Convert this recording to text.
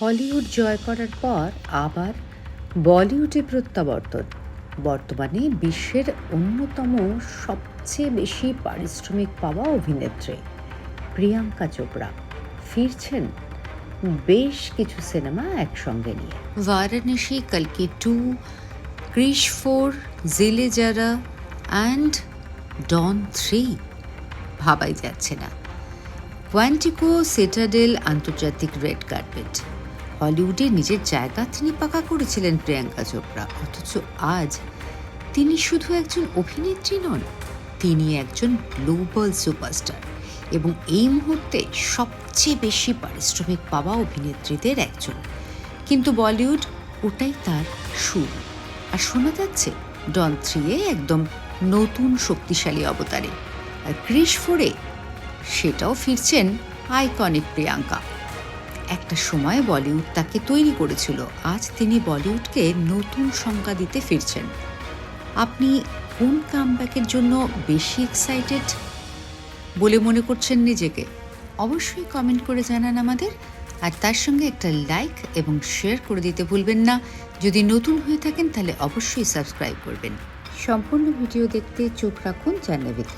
Hollywood জয় করার পর আবার বলিউডে প্রত্যাবর্তন। বর্তমানে বিশ্বের অন্যতম সবচেয়ে বেশি পারিশ্রমিক পাওয়া অভিনেত্রী প্রিয়াঙ্কা চোপড়া ফিরছেন বেশ কিছু সিনেমা একসঙ্গে নিয়ে। বারাণসী, কালকি 2, ক্রিশ 4, জিলে যারা অ্যান্ড ডন 3 ভাবাই যাচ্ছে না। কোয়ান্টিকো, সিটাডেল, আন্তর্জাতিক রেড কার্পেট, হলিউডে নিজের জায়গা তিনি পাকা করেছিলেন প্রিয়াঙ্কা চোপড়া। অথচ আজ তিনি শুধু একজন অভিনেত্রী নন, তিনি একজন গ্লোবাল সুপারস্টার এবং এই মুহূর্তে সবচেয়ে বেশি পারিশ্রমিক পাওয়া অভিনেত্রীদের একজন। কিন্তু বলিউড ওটাই তার শুরু, আর শোনা যাচ্ছে ডন 3-এ একদম নতুন শক্তিশালী অবতারে, আর ক্রিশ 4-এ সেটাও ফিরছেন আইকনিক প্রিয়াঙ্কা। একটা সময় বলিউড তাকে তৈরি করেছিল, আজ তিনি বলিউডকে নতুন সংজ্ঞা দিতে ফিরছেন। আপনি কোন কামব্যাকের জন্য বেশি এক্সাইটেড বলে মনে করছেন নিজেকে? অবশ্যই কমেন্ট করে জানান আমাদের, আর তার সঙ্গে একটা লাইক এবং শেয়ার করে দিতে ভুলবেন না। যদি নতুন হয়ে থাকেন তাহলে অবশ্যই সাবস্ক্রাইব করবেন। সম্পূর্ণ ভিডিও দেখতে চোখ রাখুন জাহ্নবীতে।